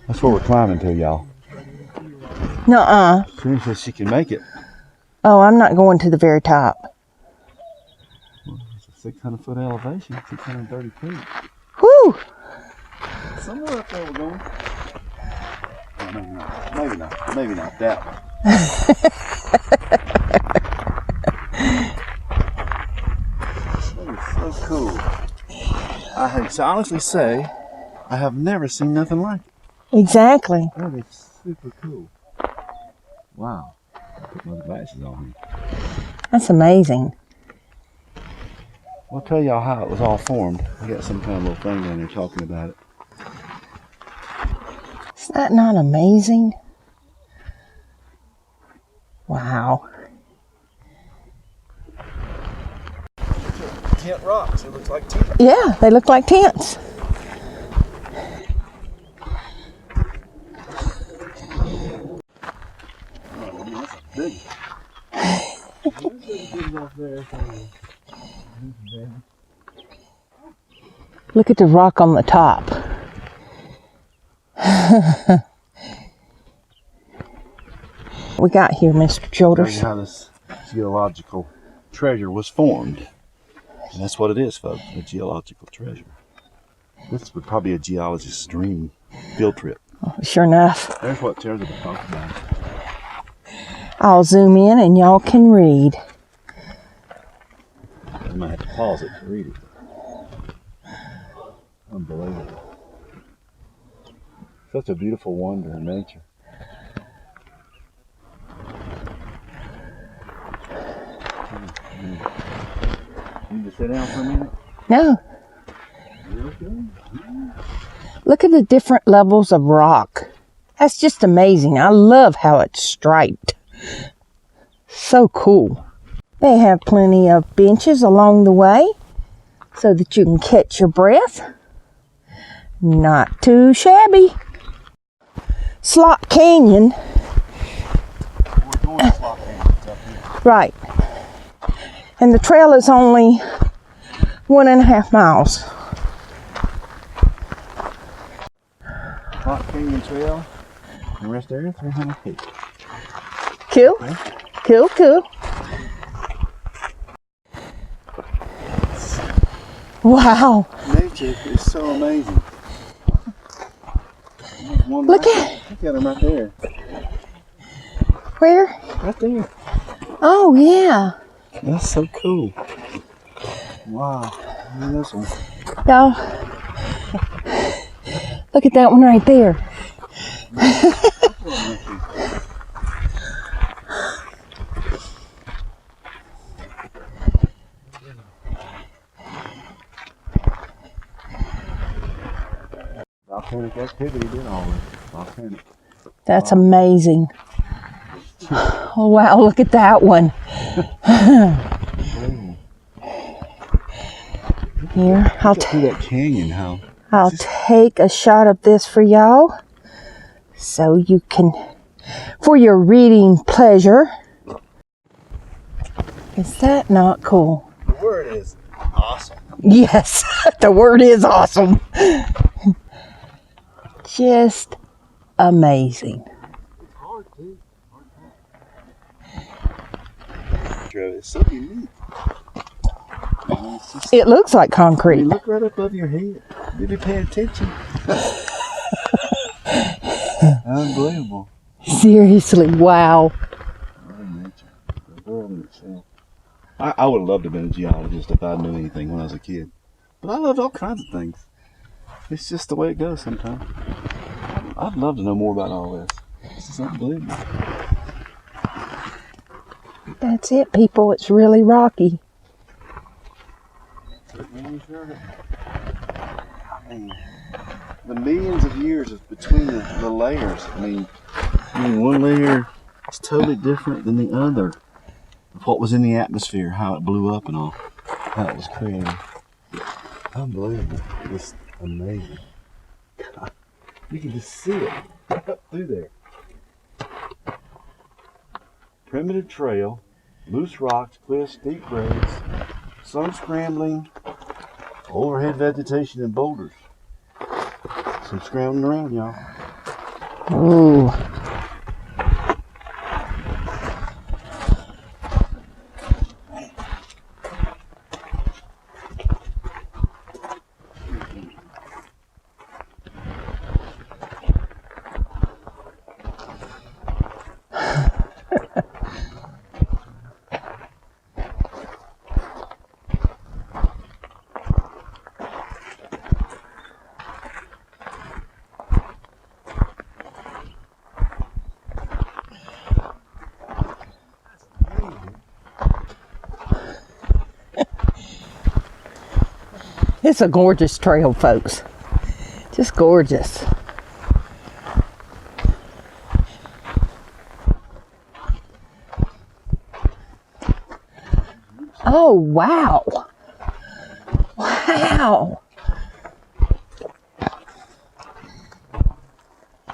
That's where we're climbing to, y'all. Nuh-uh. She says she can make it. Oh, I'm not going to the very top. Well, it's a 600-foot elevation, 630 feet. Woo! Somewhere up there we're going. Oh, maybe not. Maybe not. Maybe not that one. That is so cool. I can honestly say I have never seen nothing like it. Exactly. That is super cool. Wow. I'll put my glasses on here. That's amazing. I'll tell y'all how it was all formed. We got some kind of little thing down there talking about it. Is that not amazing? Wow. Tent rocks. It looks like tent. Yeah, they look like tents. Big. Look at the rock on the top. We got here, Mr. Childers. How this geological treasure was formed. And that's what it is, folks, a geological treasure. This would probably be a geologist's dream field trip. Oh, sure enough. There's what Tara's going to talk about. I'll zoom in and y'all can read. I might have to pause it to read it. Unbelievable. Such a beautiful wonder in nature. You just sit down for a minute? No. Look at the different levels of rock. That's just amazing. I love how it's striped. So cool. They have plenty of benches along the way so that you can catch your breath. Not too shabby. Slot Canyon. We're going to Slot Canyon. It's up here. Right. And the trail is only 1.5 miles. Slot Canyon Trail. The rest area, 300 feet. Cool. Okay. Cool, cool. Wow. Nature is so amazing. Look at them right there. where? Right there. Oh, yeah. That's so cool. Wow. Look at this one. Y'all, look at that one right there. Volcanic activity did all this. Volcanic. That's amazing. Oh, wow, look at that one. Here, Look through that canyon, how I'll take a shot of this for y'all so you can, for your reading pleasure. Is that not cool? the word is awesome. Yes, the word is awesome. Just amazing. It's hard too. It's so unique. It's just, It looks like concrete. you look right above your head. Really pay attention. Unbelievable. Seriously, wow. Mother Nature, the world in itself. I would have loved to have been a geologist if I knew anything when I was a kid. But I loved all kinds of things. It's just the way it goes sometimes. I'd love to know more about all this. This is unbelievable. That's it, people. It's really rocky. I mean, the millions of years of between the layers. I mean, one layer is totally different than the other. Of what was in the atmosphere, how it blew up and all, how it was created. Unbelievable. Just amazing. God, you can just see it right up through there. Primitive trail, loose rocks, cliffs, steep grades, some scrambling, overhead vegetation and boulders. Some scrambling around, y'all. Ooh. It's a gorgeous trail, folks. Just gorgeous. Oh, wow. Wow.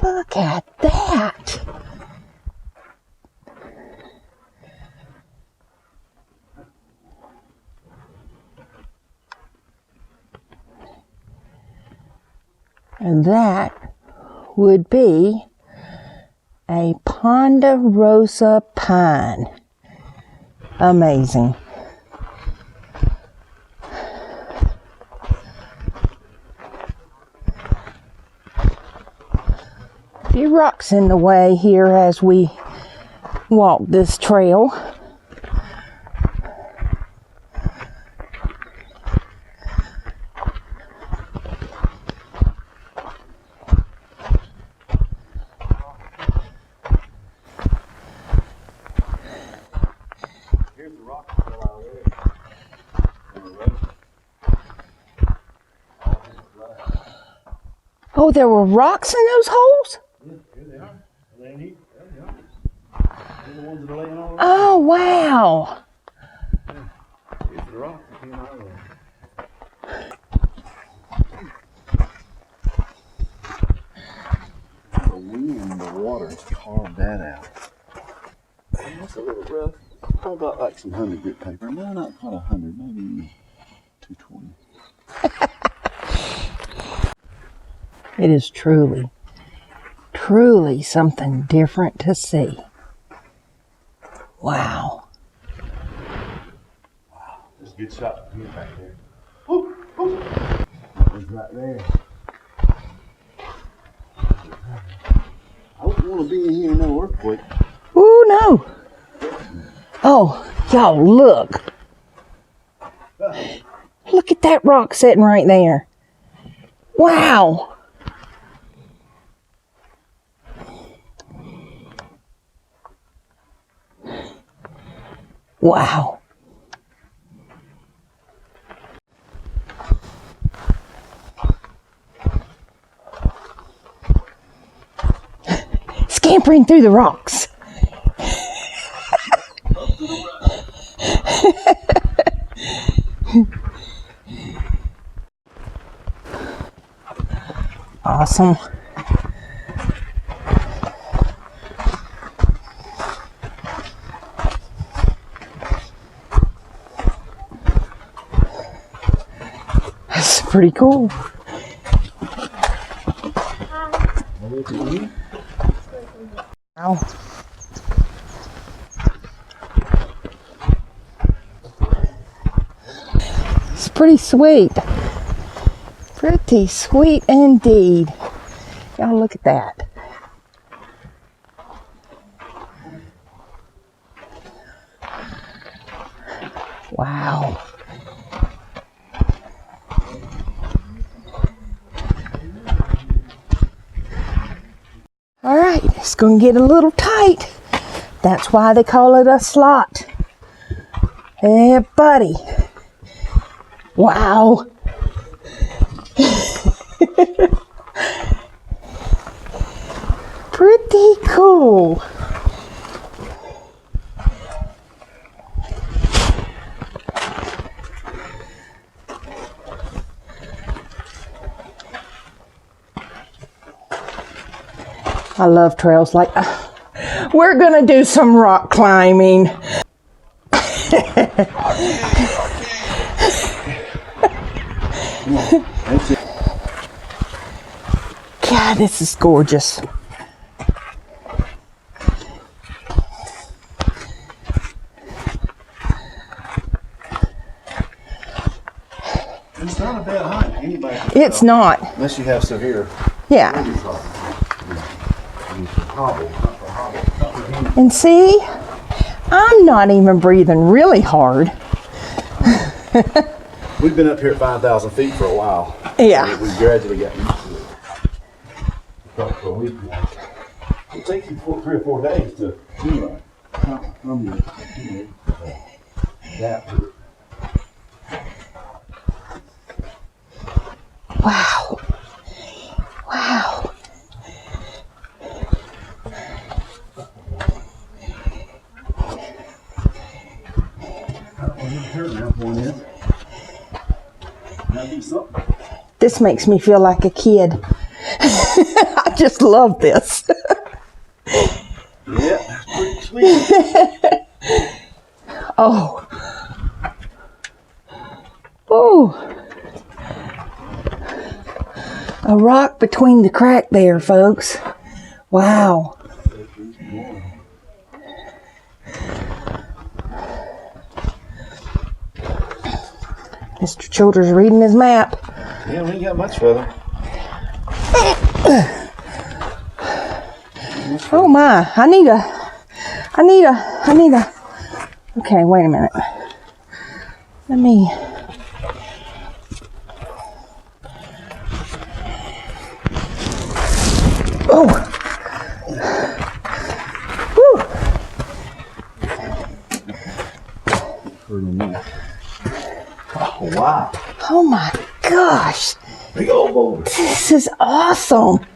Look at that. And that would be a ponderosa pine. Amazing. A few rocks in the way here as we walk this trail. Oh, there were rocks in those holes? Yeah, here they are. They're in here. There they are. They're the ones that are laying all around. Oh, wow. Here's the rock that came out of there. The wind, the water has carved that out. And that's a little rough. Probably about like some 100 grit paper. No, not quite 100, maybe 220. It is truly, truly something different to see. Wow. Wow, that's a good shot from me back there. Woo, woo. That was right there. I wouldn't want to be in here in no earthquake. Ooh, no. Oh, y'all, look. Look at that rock sitting right there. Wow. Wow. Scampering through the rocks. Awesome. That's pretty cool. Wow. It's pretty sweet. Pretty sweet indeed. Y'all look at that. Wow. All right, it's going to get a little tight. That's why they call it a slot. Hey, buddy. Wow. Pretty cool. I love trails like we're gonna do some rock climbing. God, this is gorgeous. It's not. Unless you have severe. Yeah. And see, I'm not even breathing really hard. We've been up here at 5,000 feet for a while. Yeah. We gradually got used to it. For a week now. It'll take you 3 or 4 days to adapt to it. Wow. Wow. This makes me feel like a kid. I just love this. Yeah, that's pretty sweet. Oh. Oh. A rock between the crack there, folks. Wow. Mr. Childers reading his map. Yeah, we ain't got much further. Oh my, I need a. Okay, wait a minute. Let me. Oh. Woo. Oh, wow. Oh my gosh. Big old boulder. This is awesome.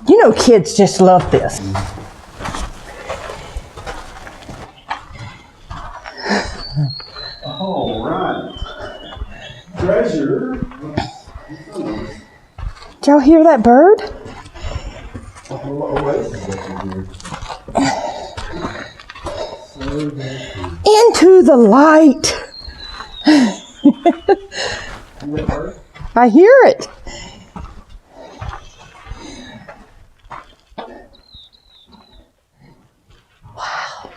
You know, kids just love this. All right. Treasure. Did y'all hear that bird? Into the light. I hear it. Wow.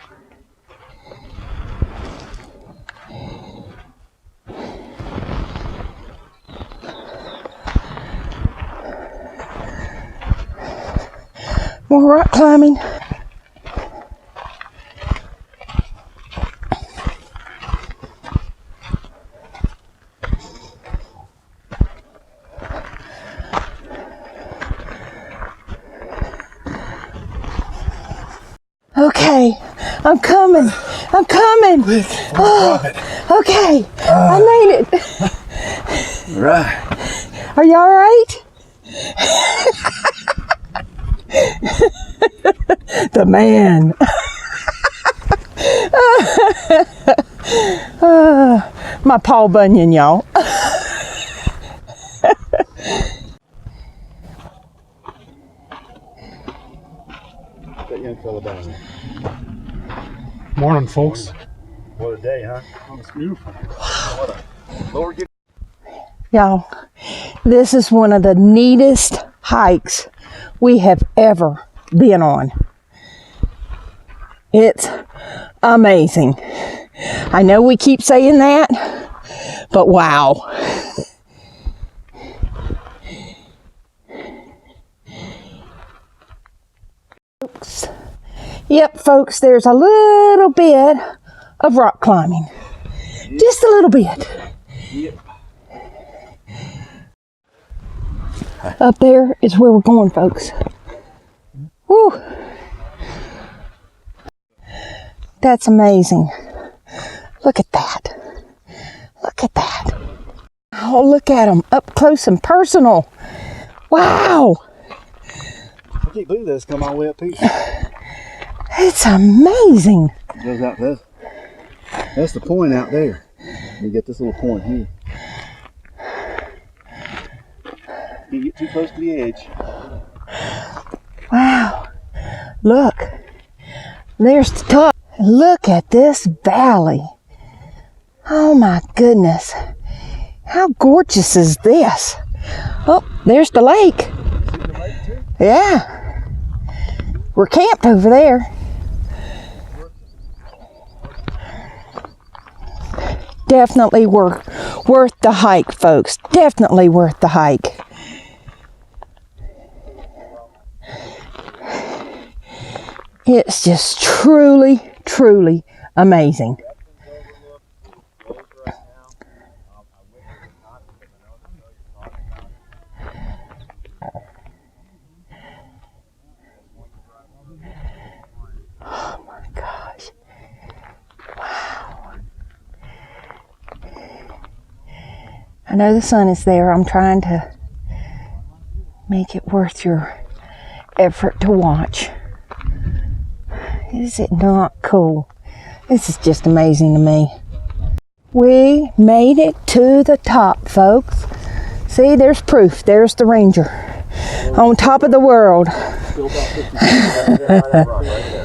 More rock climbing. Okay, I'm coming. Oh, okay, I made it. Right. Are you all right? The man. My Paul Bunyan, y'all. That young fella down there. Morning, folks. What a day, huh? Oh, it's beautiful. What a Lord, get Y'all, this is one of the neatest hikes we have ever been on. It's amazing. I know we keep saying that, but wow. Yep, folks, there's a little bit of rock climbing. Just a little bit. Yep. Up there is where we're going, folks. Woo! That's amazing. Look at that. Look at that. Oh, look at them up close and personal. Wow! I can't believe this come all the way up here. It's amazing. It goes out there. That's the point out there. You get this little point here. You get too close to the edge. Wow. Look. There's the top. Look at this valley. Oh my goodness. How gorgeous is this? Oh, there's the lake. See the lake too? Yeah. We're camped over there. definitely worth the hike, folks. Definitely worth the hike. It's just truly, truly amazing. Oh my gosh. Wow. I know the sun is there. I'm trying to make it worth your effort to watch. Is it not cool? This is just amazing to me. We made it to the top, folks. See, there's proof. There's the ranger on top of the world. Still about 50 feet.